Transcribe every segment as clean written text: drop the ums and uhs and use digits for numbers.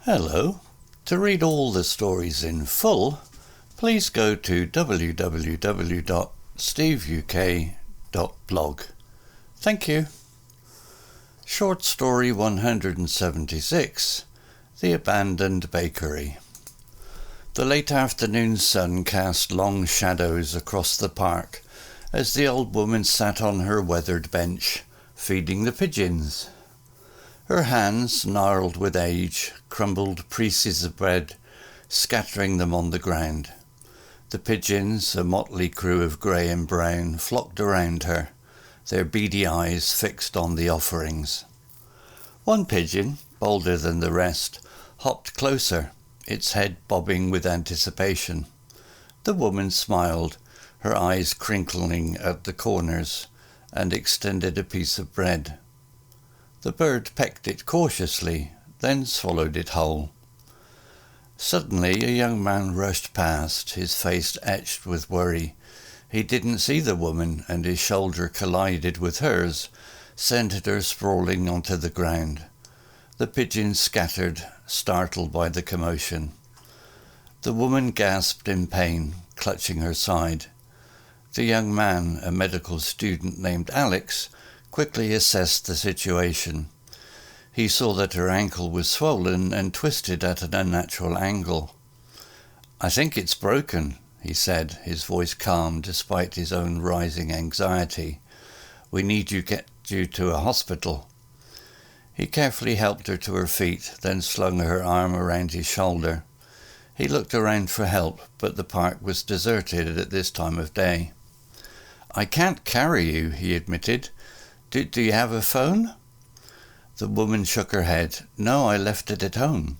Hello. To read all the stories in full, please go to www.steveuk.blog. Thank you. Short story 176, The Abandoned Bakery. The late afternoon sun cast long shadows across the park as the old woman sat on her weathered bench, feeding the pigeons. Her hands, gnarled with age, crumbled pieces of bread, scattering them on the ground. The pigeons, a motley crew of grey and brown, flocked around her, their beady eyes fixed on the offerings. One pigeon, bolder than the rest, hopped closer, its head bobbing with anticipation. The woman smiled, her eyes crinkling at the corners, and extended a piece of bread. The bird pecked it cautiously, then swallowed it whole. Suddenly a young man rushed past, his face etched with worry. He didn't see the woman, and his shoulder collided with hers, sent her sprawling onto the ground. The pigeons scattered, startled by the commotion. The woman gasped in pain, clutching her side. The young man, a medical student named Alex, quickly assessed the situation. He saw that her ankle was swollen and twisted at an unnatural angle. "I think it's broken," he said, his voice calm despite his own rising anxiety. "We need to get you to a hospital." He carefully helped her to her feet, then slung her arm around his shoulder. He looked around for help, but the park was deserted at this time of day. "I can't carry you," he admitted. Do you have a phone?" The woman shook her head. "No, I left it at home."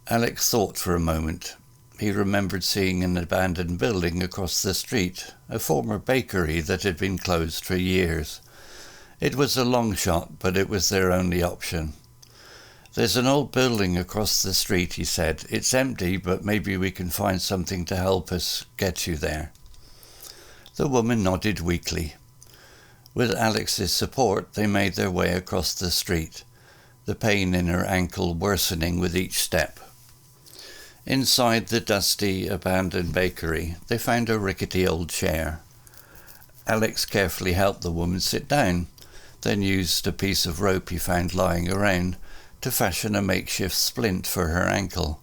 Alex thought for a moment. He remembered seeing an abandoned building across the street, a former bakery that had been closed for years. It was a long shot, but it was their only option. "There's an old building across the street," he said. "It's empty, but maybe we can find something to help us get you there." The woman nodded weakly. With Alex's support, they made their way across the street, the pain in her ankle worsening with each step. Inside the dusty, abandoned bakery, they found a rickety old chair. Alex carefully helped the woman sit down, then used a piece of rope he found lying around to fashion a makeshift splint for her ankle.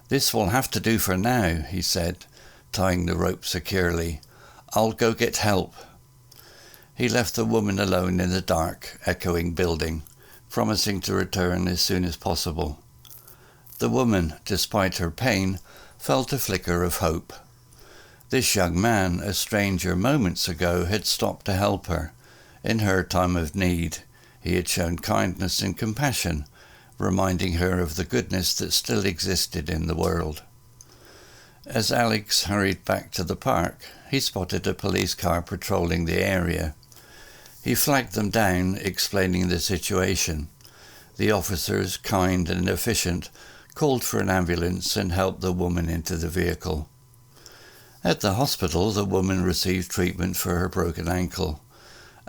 "This will have to do for now," he said, tying the rope securely. "I'll go get help." He left the woman alone in the dark, echoing building, promising to return as soon as possible. The woman, despite her pain, felt a flicker of hope. This young man, a stranger moments ago, had stopped to help her. In her time of need, he had shown kindness and compassion, reminding her of the goodness that still existed in the world. As Alex hurried back to the park, he spotted a police car patrolling the area. He flagged them down, explaining the situation. The officers, kind and efficient, called for an ambulance and helped the woman into the vehicle. At the hospital, the woman received treatment for her broken ankle.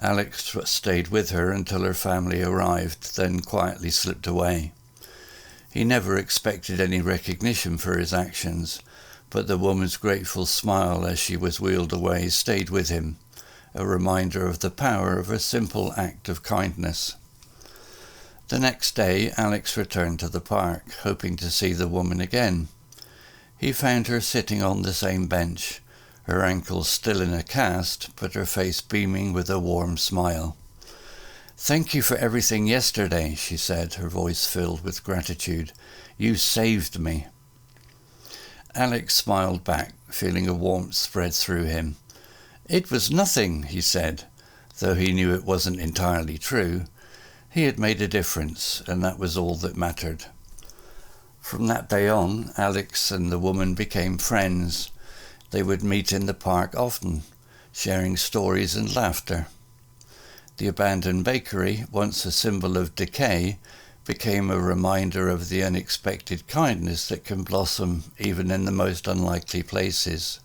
Alex stayed with her until her family arrived, then quietly slipped away. He never expected any recognition for his actions, but the woman's grateful smile as she was wheeled away stayed with him, a reminder of the power of a simple act of kindness. The next day, Alex returned to the park, hoping to see the woman again. He found her sitting on the same bench, her ankle still in a cast, but her face beaming with a warm smile. "Thank you for everything yesterday," she said, her voice filled with gratitude. "You saved me." Alex smiled back, feeling a warmth spread through him. "It was nothing," he said, though he knew it wasn't entirely true. He had made a difference, and that was all that mattered. From that day on, Alex and the woman became friends. They would meet in the park often, sharing stories and laughter. The abandoned bakery, once a symbol of decay, became a reminder of the unexpected kindness that can blossom even in the most unlikely places.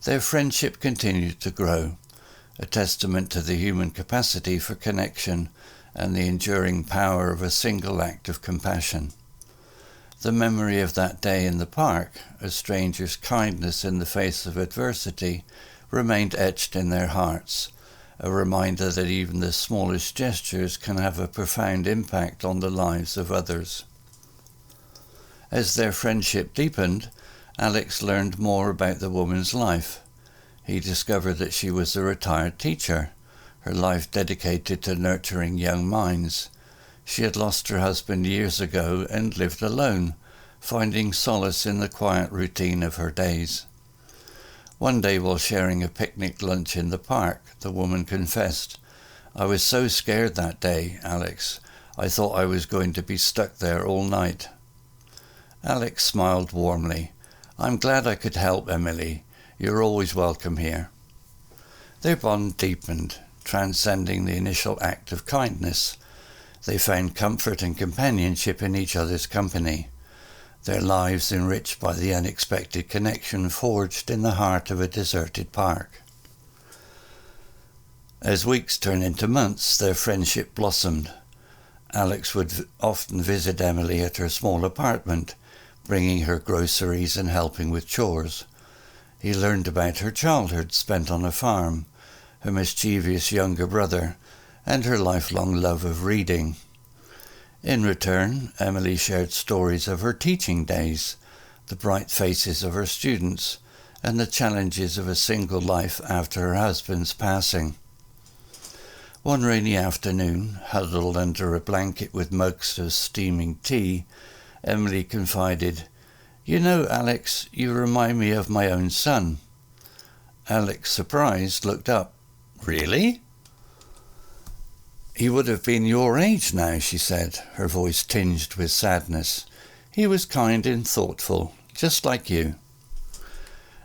Their friendship continued to grow, a testament to the human capacity for connection and the enduring power of a single act of compassion. The memory of that day in the park, a stranger's kindness in the face of adversity, remained etched in their hearts, a reminder that even the smallest gestures can have a profound impact on the lives of others. As their friendship deepened, Alex learned more about the woman's life. He discovered that she was a retired teacher, her life dedicated to nurturing young minds. She had lost her husband years ago and lived alone, finding solace in the quiet routine of her days. One day, while sharing a picnic lunch in the park, the woman confessed, "I was so scared that day, Alex. I thought I was going to be stuck there all night." Alex smiled warmly. "I'm glad I could help, Emily. You're always welcome here." Their bond deepened, transcending the initial act of kindness. They found comfort and companionship in each other's company, their lives enriched by the unexpected connection forged in the heart of a deserted park. As weeks turned into months, their friendship blossomed. Alex would often visit Emily at her small apartment, bringing her groceries and helping with chores. He learned about her childhood spent on a farm, her mischievous younger brother, and her lifelong love of reading. In return, Emily shared stories of her teaching days, the bright faces of her students, and the challenges of a single life after her husband's passing. One rainy afternoon, huddled under a blanket with mugs of steaming tea, Emily confided, "You know, Alex, you remind me of my own son." Alex, surprised, looked up. "Really?" "He would have been your age now," she said, her voice tinged with sadness. "He was kind and thoughtful, just like you."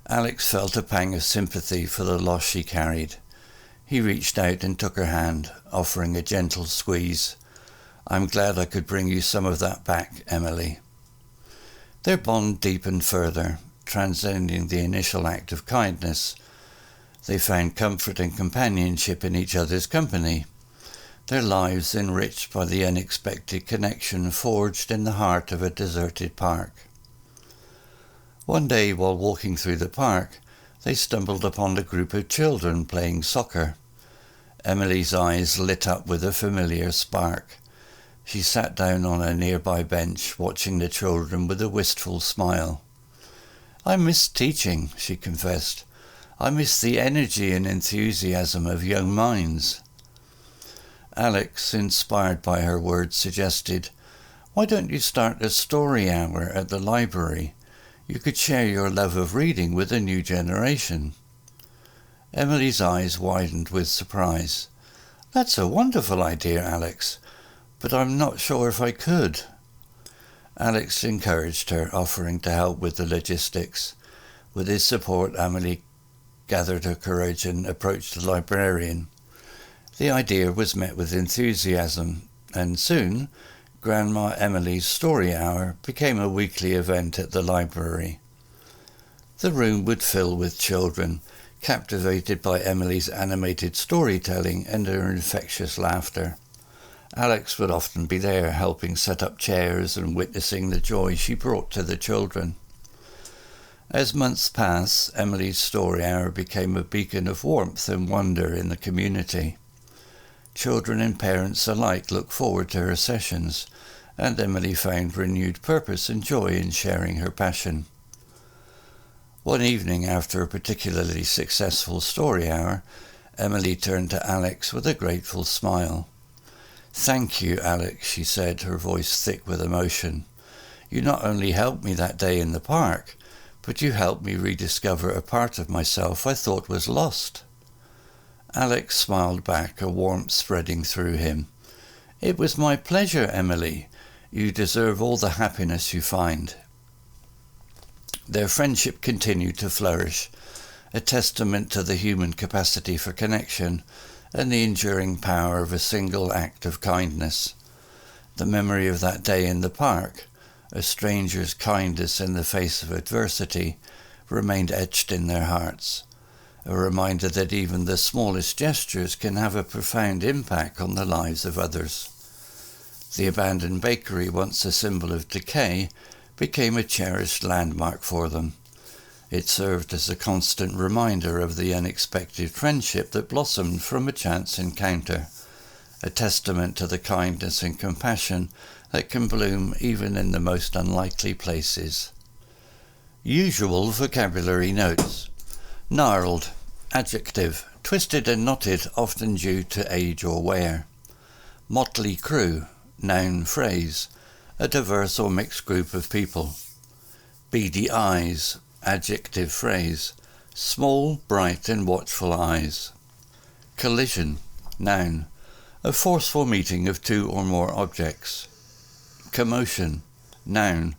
Alex felt a pang of sympathy for the loss she carried. He reached out and took her hand, offering a gentle squeeze. "I'm glad I could bring you some of that back, Emily." Their bond deepened further, transcending the initial act of kindness. They found comfort and companionship in each other's company, their lives enriched by the unexpected connection forged in the heart of a deserted park. One day, while walking through the park, they stumbled upon a group of children playing soccer. Emily's eyes lit up with a familiar spark. She sat down on a nearby bench, watching the children with a wistful smile. "I miss teaching," she confessed. "I miss the energy and enthusiasm of young minds." Alex, inspired by her words, suggested, "Why don't you start a story hour at the library? You could share your love of reading with a new generation." Emily's eyes widened with surprise. "That's a wonderful idea, Alex, but I'm not sure if I could." Alex encouraged her, offering to help with the logistics. With his support, Emily gathered her courage and approached the librarian. The idea was met with enthusiasm, and soon Grandma Emily's Story Hour became a weekly event at the library. The room would fill with children, captivated by Emily's animated storytelling and her infectious laughter. Alex would often be there, helping set up chairs and witnessing the joy she brought to the children. As months passed, Emily's Story Hour became a beacon of warmth and wonder in the community. Children and parents alike looked forward to her sessions, and Emily found renewed purpose and joy in sharing her passion. One evening, after a particularly successful story hour, Emily turned to Alex with a grateful smile. "Thank you, Alex," she said, her voice thick with emotion. "You not only helped me that day in the park, but you helped me rediscover a part of myself I thought was lost." Alex smiled back, a warmth spreading through him. "It was my pleasure, Emily. You deserve all the happiness you find." Their friendship continued to flourish, a testament to the human capacity for connection and the enduring power of a single act of kindness. The memory of that day in the park, a stranger's kindness in the face of adversity, remained etched in their hearts, a reminder that even the smallest gestures can have a profound impact on the lives of others. The abandoned bakery, once a symbol of decay, became a cherished landmark for them. It served as a constant reminder of the unexpected friendship that blossomed from a chance encounter, a testament to the kindness and compassion that can bloom even in the most unlikely places. Usual vocabulary notes. Gnarled, adjective, twisted and knotted, often due to age or wear. Motley crew, noun phrase, a diverse or mixed group of people. Beady eyes, adjective phrase, small, bright and watchful eyes. Collision, noun, a forceful meeting of two or more objects. Commotion, noun,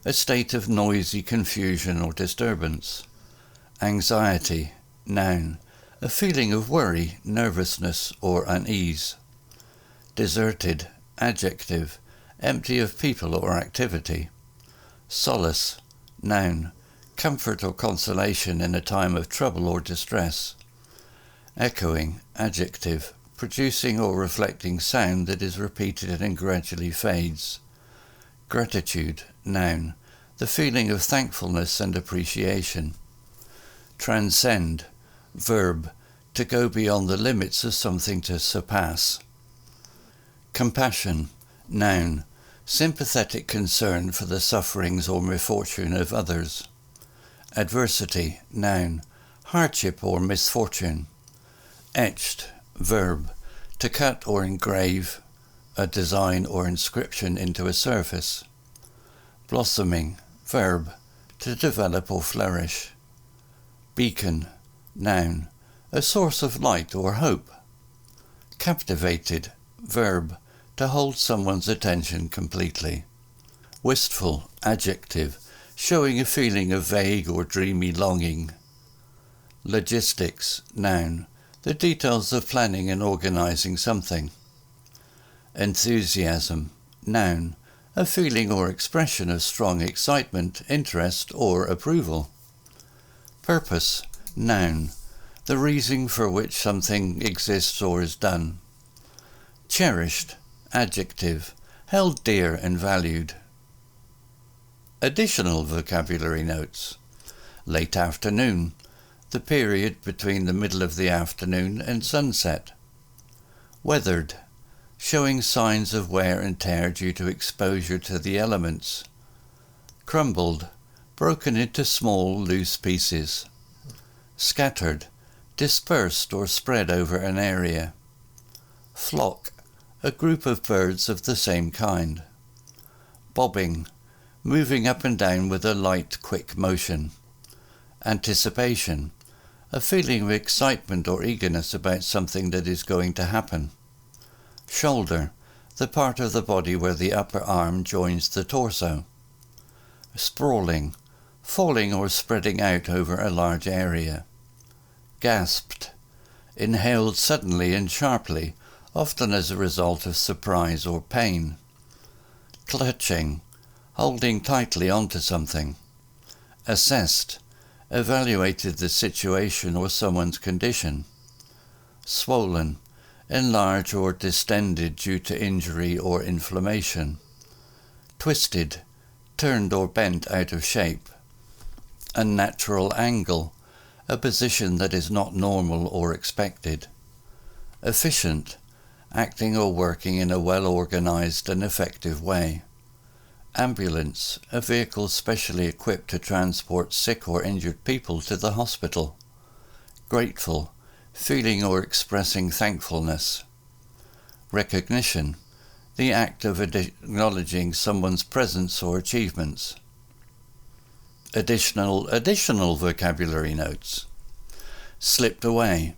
a state of noisy confusion or disturbance. Anxiety, noun, a feeling of worry, nervousness or unease. Deserted, adjective, empty of people or activity. Solace, noun, comfort or consolation in a time of trouble or distress. Echoing, adjective, producing or reflecting sound that is repeated and gradually fades. Gratitude, noun, the feeling of thankfulness and appreciation. Transcend, verb, to go beyond the limits of something to surpass. Compassion, noun, sympathetic concern for the sufferings or misfortune of others. Adversity, noun, hardship or misfortune. Etched, verb, to cut or engrave a design or inscription into a surface. Blossoming, verb, to develop or flourish. Beacon, noun, a source of light or hope. Captivated, verb, to hold someone's attention completely. Wistful, adjective, showing a feeling of vague or dreamy longing. Logistics, noun, the details of planning and organizing something. Enthusiasm, noun, a feeling or expression of strong excitement, interest or approval. Purpose, noun, the reason for which something exists or is done. Cherished, adjective, held dear and valued. Additional vocabulary notes. Late afternoon, the period between the middle of the afternoon and sunset. Weathered, showing signs of wear and tear due to exposure to the elements. Crumbled, broken into small, loose pieces. Scattered, dispersed or spread over an area. Flock, a group of birds of the same kind. Bobbing, moving up and down with a light, quick motion. Anticipation, a feeling of excitement or eagerness about something that is going to happen. Shoulder, the part of the body where the upper arm joins the torso. Sprawling, falling or spreading out over a large area. Gasped, inhaled suddenly and sharply, often as a result of surprise or pain. Clutching, holding tightly onto something. Assessed, evaluated the situation or someone's condition. Swollen, enlarged or distended due to injury or inflammation. Twisted, turned or bent out of shape. Unnatural angle, a position that is not normal or expected. Efficient, acting or working in a well-organized and effective way. Ambulance, a vehicle specially equipped to transport sick or injured people to the hospital. Grateful, feeling or expressing thankfulness. Recognition, the act of acknowledging someone's presence or achievements. Additional vocabulary notes. Slipped away,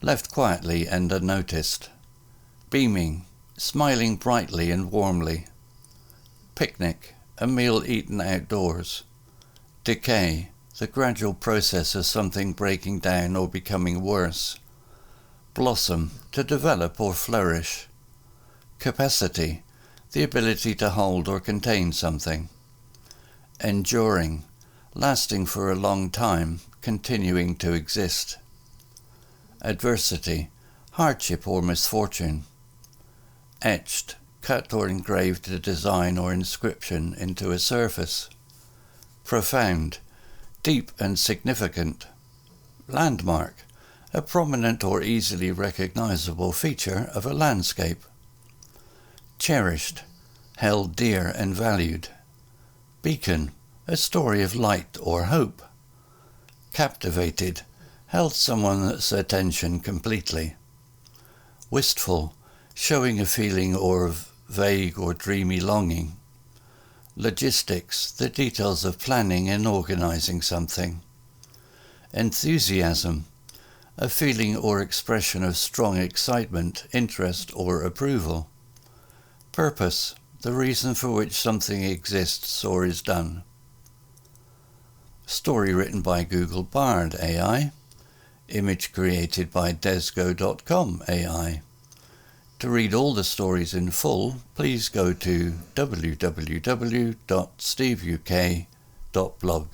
left quietly and unnoticed. Beaming, smiling brightly and warmly. Picnic, a meal eaten outdoors. Decay, the gradual process of something breaking down or becoming worse. Blossom, to develop or flourish. Capacity, the ability to hold or contain something. Enduring, lasting for a long time, continuing to exist. adversity, hardship or misfortune. Etched, cut or engraved a design or inscription into a surface. Profound, deep and significant. Landmark, a prominent or easily recognizable feature of a landscape. Cherished, held dear and valued. Beacon, a story of light or hope. Captivated, held someone's attention completely. Wistful, showing a feeling or vague or dreamy longing. Logistics, the details of planning and organizing something. Enthusiasm, a feeling or expression of strong excitement, interest or approval. Purpose, the reason for which something exists or is done. Story written by Google Bard AI. Image created by desgo.com AI. To read all the stories in full, please go to www.steveuk.blog.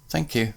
Thank you.